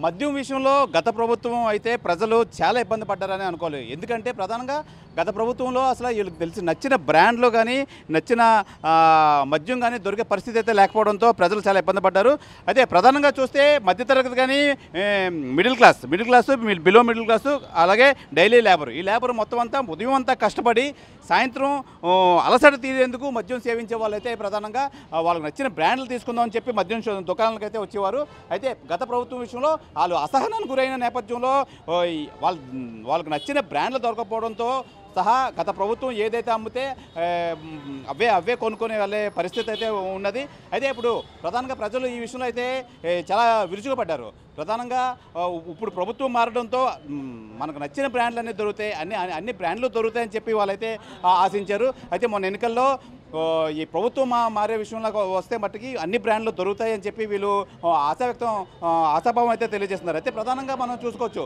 మద్యం విషయంలో గత ప్రభుత్వం అయితే ప్రజలు చాలా ఇబ్బంది పడ్డారని అనుకోవాలి. ఎందుకంటే ప్రధానంగా గత ప్రభుత్వంలో అసలు వీళ్ళకి తెలిసి నచ్చిన బ్రాండ్లో కానీ నచ్చిన మద్యం కానీ దొరికే పరిస్థితి అయితే లేకపోవడంతో ప్రజలు చాలా ఇబ్బంది పడ్డారు. అయితే ప్రధానంగా చూస్తే మధ్యతరగతి కానీ middle class below middle class అలాగే డైలీ లేబర్, ఈ లేబర్ మొత్తం అంతా ఉదయం అంతా కష్టపడి సాయంత్రం అలసట తీరేందుకు మద్యం సేవించే వాళ్ళైతే ప్రధానంగా వాళ్ళకి నచ్చిన బ్రాండ్లు తీసుకుందామని చెప్పి మద్యం దుకాణాలకు అయితే వచ్చేవారు. అయితే గత ప్రభుత్వం విషయంలో వాళ్ళు అసహనానికి గురైన నేపథ్యంలో వాళ్ళకి నచ్చిన బ్రాండ్లు దొరకపోవడంతో సహా గత ప్రభుత్వం ఏదైతే అమ్మితే అవే కొనుక్కొని వెళ్ళే పరిస్థితి అయితే ఉన్నది. అయితే ఇప్పుడు ప్రధానంగా ప్రజలు ఈ విషయంలో అయితే చాలా విరుచుకుపడ్డారు. ప్రధానంగా ఇప్పుడు ప్రభుత్వం మారడంతో మనకు నచ్చిన బ్రాండ్లు అన్నీ దొరుకుతాయి, అన్ని బ్రాండ్లు దొరుకుతాయని చెప్పి వాళ్ళైతే ఆశించారు. అయితే మొన్న ఎన్నికల్లో ఈ ప్రభుత్వం మారే విషయంలో వస్తే మట్టుకి అన్ని బ్రాండ్లు దొరుకుతాయని చెప్పి వీళ్ళు ఆశాభావం అయితే తెలియజేస్తున్నారు. అయితే ప్రధానంగా మనం చూసుకోవచ్చు,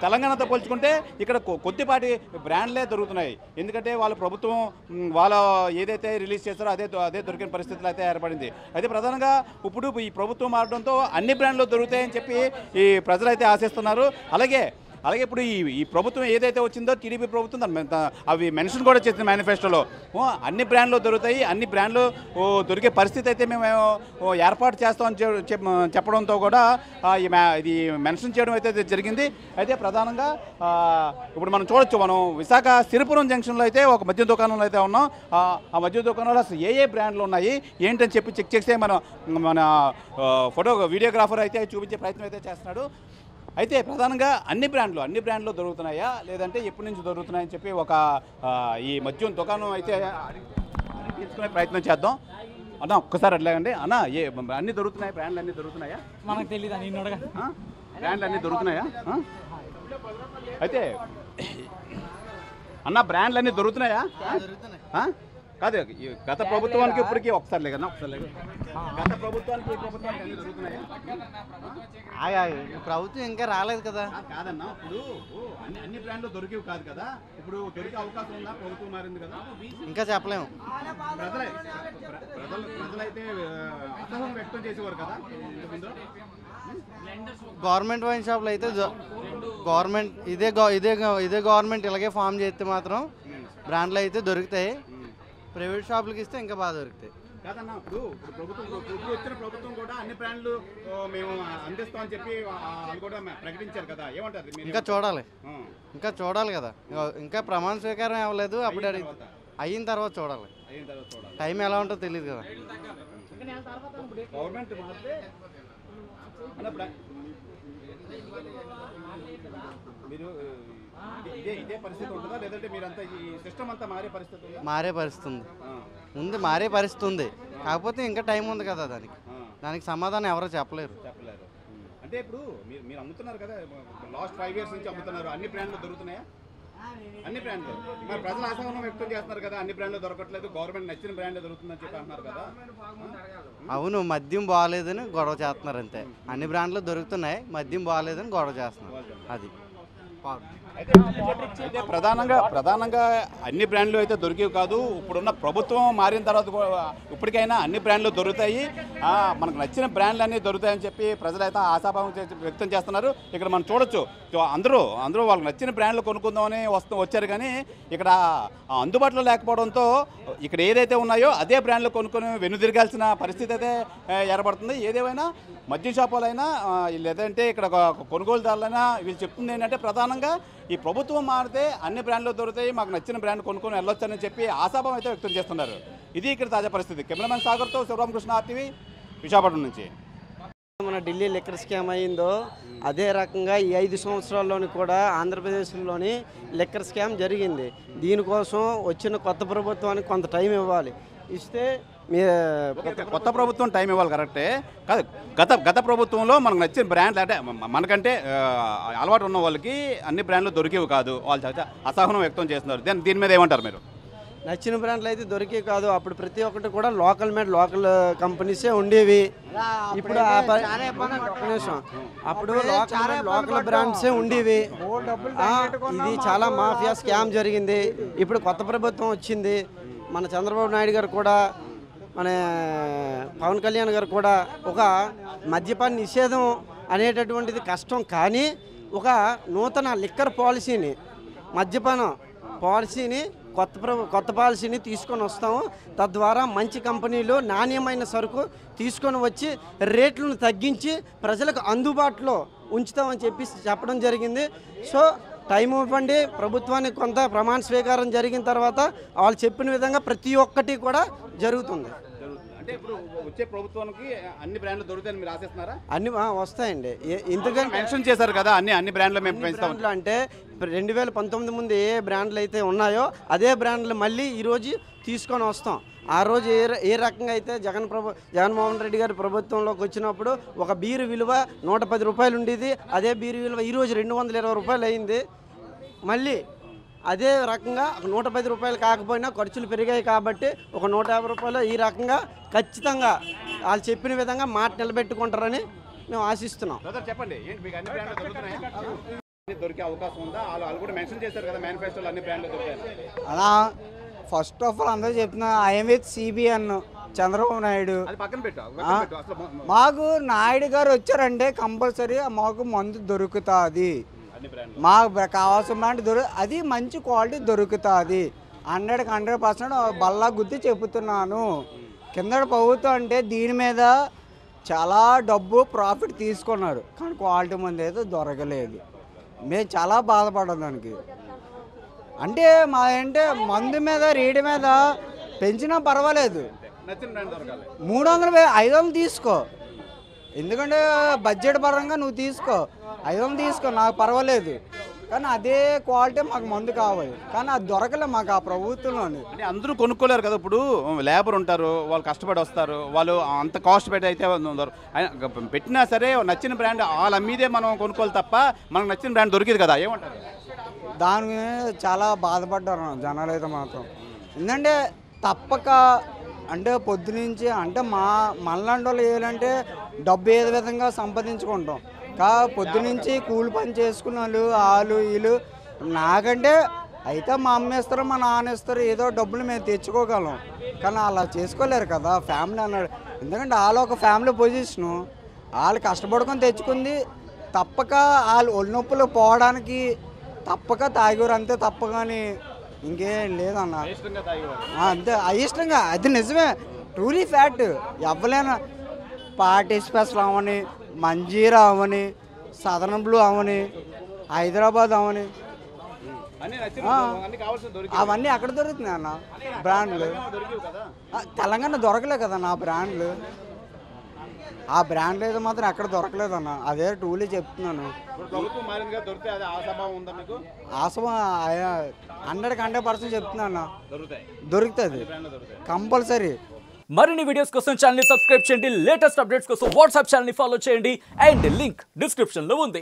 తెలంగాణతో పోల్చుకుంటే ఇక్కడ కొద్దిపాటి బ్రాండ్లే దొరుకుతున్నాయి. ఎందుకంటే వాళ్ళ ప్రభుత్వం వాళ్ళ ఏదైతే రిలీజ్ చేస్తారో అదే దొరికిన పరిస్థితులు అయితే ఏర్పడింది. అయితే ప్రధానంగా ఇప్పుడు ఈ ప్రభుత్వం మారడంతో అన్ని బ్రాండ్లు దొరుకుతాయని చెప్పి ఈ ప్రజలైతే ఆశిస్తున్నారు. అలాగే ఇప్పుడు ఈ ప్రభుత్వం ఏదైతే వచ్చిందో టీడీపీ ప్రభుత్వం అవి మెన్షన్ కూడా చేసింది మేనిఫెస్టోలో, అన్ని బ్రాండ్లు దొరుకుతాయి, అన్ని బ్రాండ్లు దొరికే పరిస్థితి అయితే మేము ఏర్పాటు చేస్తామని చెప్పడంతో కూడా ఇది మెన్షన్ చేయడం అయితే జరిగింది. అయితే ప్రధానంగా ఇప్పుడు మనం చూడొచ్చు, మనం విశాఖ సిరిపురం జంక్షన్లో అయితే ఒక మద్యం దుకాణంలో అయితే ఉన్నాం. ఆ మద్యం దుకాణంలో అసలు ఏ బ్రాండ్లు ఉన్నాయి ఏంటని చెప్పి చెక్ చేస్తే మన వీడియోగ్రాఫర్ అయితే చూపించే ప్రయత్నం అయితే చేస్తున్నాడు. అయితే ప్రధానంగా అన్ని బ్రాండ్లు దొరుకుతున్నాయా లేదంటే ఎప్పటి నుంచి దొరుకుతున్నాయని చెప్పి ఈ మద్యం దుకాణం అయితే తీసుకునే ప్రయత్నం చేద్దాం. అన్న ఒక్కసారి అట్లాగండి అన్న, అన్ని దొరుకుతున్నాయి, బ్రాండ్లు అన్నీ దొరుకుతున్నాయా? మనకు తెలియదు, బ్రాండ్లు అన్నీ దొరుకుతున్నాయా? అయితే అన్న బ్రాండ్లు అన్నీ దొరుకుతున్నాయా? కాదు, గత ప్రభుత్వానికి ఇప్పటికీ ఒకసారి లేదన్నా, గత ప్రభుత్వానికి అన్నీ దొరుకుతున్నాయా? ప్రభుత్వం ఇంకా రాలేదు కదా. కాదన్నా, ఇప్పుడు అన్ని బ్రాండ్లు దొరికేవి కాదు కదా, ఇప్పుడు దొరికే అవకాశం ఉందా? ప్రభుత్వం మారింది కదా, ఇంకా చెప్పలేము. ప్రజలైతే అసహనం వ్యక్తం చేసేవారు కదా. గవర్నమెంట్ వైన్ షాప్లు అయితే గవర్నమెంట్ ఇదే గవర్నమెంట్ ఇలాగే ఫామ్ చేస్తే మాత్రం బ్రాండ్లు అయితే దొరుకుతాయి. ప్రైవేట్ షాపులకి ఇస్తే ఇంకా బాగా దొరుకుతాయి. కాదన్నా, ఇప్పుడు వచ్చిన ప్రభుత్వం కూడా అన్ని బ్రాండ్లు మేము అందిస్తామని చెప్పి వాళ్ళు కూడా ప్రకటించారు కదా, ఏమంటారు? ఇంకా చూడాలి కదా, ఇంకా ప్రమాణ స్వీకారం అవ్వలేదు. అప్పుడు అయిన తర్వాత చూడాలి. టైం ఎలా ఉంటుందో తెలియదు కదా. గవర్నమెంట్ మారితే మీరు ఇదే పరిస్థితి ఉంటుందా లేదంటే మీరంతా ఈ సిస్టమ్ అంతా మారే పరిస్థితి ఉంది? మారే పరిస్థితి ఉంది, కాకపోతే ఇంకా టైం ఉంది కదా. దానికి సమాధానం ఎవరో చెప్పలేరు. అంటే ఇప్పుడు మీరు అమ్ముతున్నారు కదా, లాస్ట్ 5 years నుంచి అమ్ముతున్నారు, అన్ని బ్రాండ్లు దొరుకుతున్నాయా? అన్ని బ్రాండ్లు మరి ప్రజలు అసహనం వ్యక్తం చేస్తున్నారు కదా, అన్ని బ్రాండ్లు దొరకట్లేదు, గవర్నమెంట్ నచ్చిన బ్రాండ్లు దొరుకుతుందని చెప్పి అంటున్నారు కదా. అవును, మద్యం బాగాలేదని గొడవ చేస్తున్నారు అంతే. అన్ని బ్రాండ్లు దొరుకుతున్నాయి, మద్యం బాగాలేదని గొడవ చేస్తున్నారు. అది అయితే ప్రధానంగా అన్ని బ్రాండ్లు అయితే దొరికేవి కాదు. ఇప్పుడున్న ప్రభుత్వం మారిన తర్వాత ఇప్పటికైనా అన్ని బ్రాండ్లు దొరుకుతాయి, మనకు నచ్చిన బ్రాండ్లు అన్నీ దొరుకుతాయని చెప్పి ప్రజలైతే ఆశాభావం వ్యక్తం చేస్తున్నారు. ఇక్కడ మనం చూడొచ్చు, అందరూ వాళ్ళకి నచ్చిన బ్రాండ్లు కొనుక్కుందామని వచ్చారు, కానీ ఇక్కడ అందుబాటులో లేకపోవడంతో ఇక్కడ ఏదైతే ఉన్నాయో అదే బ్రాండ్లు కొనుక్కొని వెనుదిరగాల్సిన పరిస్థితి అయితే ఏర్పడుతుంది. ఏదేమైనా మద్యం షాపులైనా లేదంటే ఇక్కడ కొనుగోలుదారులైనా వీళ్ళు చెప్తుంది ఏంటంటే ప్రధానంగా ఈ ప్రభుత్వం మారితే అన్ని బ్రాండ్లు దొరుకుతాయి, మాకు నచ్చిన బ్రాండ్ కొనుక్కొని వెళ్ళొచ్చని చెప్పి ఆశాభావం అయితే వ్యక్తం చేస్తున్నారు. ఇది ఇక్కడ తాజా పరిస్థితి. కెమెరామెన్ సాగర్తో శివరామకృష్ణ, RTV, విశాఖపట్నం నుంచి. మన ఢిల్లీ లిక్కర్ స్కామ్ అయిందో అదే రకంగా ఈ 5 సంవత్సరాల్లోని కూడా ఆంధ్రప్రదేశ్లోని లిక్కర్ స్కామ్ జరిగింది. దీనికోసం వచ్చిన కొత్త ప్రభుత్వానికి కొంత టైం ఇవ్వాలి. ఇస్తే కొత్త ప్రభుత్వం టైం ఇవ్వాలి, కరెక్టే. కాదు, గత ప్రభుత్వంలో మనకు నచ్చిన బ్రాండ్లు అంటే మనకంటే అలవాటు ఉన్న వాళ్ళకి అన్ని బ్రాండ్లు దొరికేవి కాదు, వాళ్ళు చాలా అసహనం వ్యక్తం చేస్తున్నారు. దీని మీద ఏమంటారు మీరు? నచ్చిన బ్రాండ్లు అయితే దొరికే కాదు. అప్పుడు ప్రతి ఒక్కటి కూడా లోకల్ కంపెనీసే ఉండేవి. ఇప్పుడు అప్పుడు లోకల్ బ్రాండ్సే ఉండేవి. ఇది చాలా మాఫియా స్కామ్ జరిగింది. ఇప్పుడు కొత్త ప్రభుత్వం వచ్చింది, మన చంద్రబాబు నాయుడు గారు కూడా మన పవన్ కళ్యాణ్ గారు కూడా ఒక మద్యపాన నిషేధం అనేటటువంటిది కష్టం. కానీ ఒక నూతన లిక్కర్ పాలసీని, మద్యపానం పాలసీని, కొత్త పాలసీని తీసుకొని వస్తాము. తద్వారా మంచి కంపెనీలు నాణ్యమైన సరుకు తీసుకొని వచ్చి రేట్లను తగ్గించి ప్రజలకు అందుబాటులో ఉంచుతామని చెప్పడం జరిగింది. సో టైం ఇవ్వండి ప్రభుత్వానికి, కొంత ప్రమాణ స్వీకారం జరిగిన తర్వాత వాళ్ళు చెప్పిన విధంగా ప్రతి ఒక్కటి కూడా జరుగుతుంది. అంటే ఇప్పుడు వచ్చే ప్రభుత్వానికి అన్ని బ్రాండ్లు దొరుకుతాయని మీరు ఆశిస్తున్నారా? అన్ని వస్తాయండి. ఎందుకంటే మెన్షన్ చేశారు కదా అన్ని బ్రాండ్లు మేము పెంచుతాం అంటే 2019 ముందు ఏ బ్రాండ్లు అయితే ఉన్నాయో అదే బ్రాండ్లు మళ్ళీ ఈరోజు తీసుకొని వస్తాం. ఆ రోజు ఏ రకంగా అయితే జగన్మోహన్ రెడ్డి గారి ప్రభుత్వంలోకి వచ్చినప్పుడు ఒక బీరు విలువ 110 రూపాయలు ఉండేది, అదే బీరు విలువ ఈరోజు 220 రూపాయలు అయింది. మళ్ళీ అదే రకంగా 110 రూపాయలు కాకపోయినా ఖర్చులు పెరిగాయి కాబట్టి ఒక 150 రూపాయలు ఈ రకంగా ఖచ్చితంగా వాళ్ళు చెప్పిన విధంగా మాట నిలబెట్టుకుంటారని మేము ఆశిస్తున్నాం. చెప్పండి, ఏంటి మీకు అన్ని బ్రాండ్లు దొరుకుతున్నాయా? దొరికే అవకాశం ఉందా? వాళ్ళు కూడా మెన్షన్ చేశారు కదా మేనిఫెస్టోలో అన్ని బ్రాండ్లు దొరుకుతాయి. అలా ఫస్ట్ ఆఫ్ ఆల్ అందరూ చెప్తున్నా I'm with CBN Chandrababu Naidu. అది పక్కన పెట్టు. మాకు నాయుడు గారు వచ్చారంటే కంపల్సరీ మాకు మందు దొరుకుతుంది, మాకు కావాల్సిన బ్రాండ్ అది మంచి క్వాలిటీ దొరుకుతుంది. 100% బల్లా గుద్ది చెబుతున్నాను. కింద ప్రభుత్వం అంటే దీని మీద చాలా డబ్బు ప్రాఫిట్ తీసుకున్నారు, కానీ క్వాలిటీ మంది అయితే దొరకలేదు. మేము చాలా బాధపడ్డాం దానికి. అంటే మా అంటే మందు మీద రేటు మీద పెంచినా పర్వాలేదు, 300 500 తీసుకో, ఎందుకంటే బడ్జెట్ పరంగా నువ్వు తీసుకో, 500 తీసుకో, నాకు పర్వాలేదు. కానీ అదే క్వాలిటీ మాకు మందు కావాలి, కానీ అది దొరకలే మాకు ఆ ప్రభుత్వంలోని. అంటే అందరూ కొనుక్కోలేరు కదా. ఇప్పుడు లేబర్ ఉంటారు, వాళ్ళు కష్టపడి వస్తారు, వాళ్ళు అంత కాస్ట్ పెట్టి అయితే పెట్టినా సరే నచ్చిన బ్రాండ్ వాళ్ళ అమ్మీదే మనం కొనుక్కోవాలి తప్ప మనకు నచ్చిన బ్రాండ్ దొరికింది కదా. ఏమంటారు? దాని మీద చాలా బాధపడ్డారు జనాలు అయితే మాత్రం. ఎందుకంటే తప్పక అంటే పొద్దునుంచి అంటే మనలాంటి వాళ్ళు ఏంటంటే డబ్బు ఏ విధంగా సంపాదించుకుంటాం, పొద్దునుంచి కూలి పని చేసుకున్న వాళ్ళు వీళ్ళు నాకంటే అయితే మా అమ్మ ఇస్తారు, మా నాన్న ఇస్తారు, ఏదో డబ్బులు మేము తెచ్చుకోగలం. కానీ అలా చేసుకోలేరు కదా ఫ్యామిలీ అన్నాడు. ఎందుకంటే వాళ్ళు ఒక ఫ్యామిలీ పొజిషను, వాళ్ళు కష్టపడుకొని తెచ్చుకుంది. తప్పక వాళ్ళు ఒళ్ళు నొప్పులు పోవడానికి తప్పక తాగేవారు, అంతే తప్ప. కానీ ఇంకేం లేదన్న, అంతే అయిష్టంగా. అది నిజమే, ట్రూలీ ఫ్యాక్ట్. ఎవ్వలేనా పార్టీ స్పెషల్ అవని, మంజీరా అవని, సదరన్ బ్లూ అవని, హైదరాబాద్ అవని, అవన్నీ అక్కడ దొరుకుతున్నాయి అన్న బ్రాండ్లు. తెలంగాణ దొరకలే కదా నా బ్రాండ్లు. ఆ బ్రాండ్లు అయితే మాత్రం ఎక్కడ దొరకలేదన్న, అదే ట్రూలీ చెప్తున్నాను. ఆసభ 100% చెప్తున్నా అన్న, దొరుకుతుంది కంపల్సరీ. మరిన్ని వీడియోస్ కోసం ఛానల్ ని సబ్స్క్రైబ్ చేయండి, లేటెస్ట్ అప్డేట్స్ కోసం వాట్సాప్ ఛానల్ ని ఫాలో చేయండి, అండ్ లింక్ డిస్క్రిప్షన్ లో ఉంది.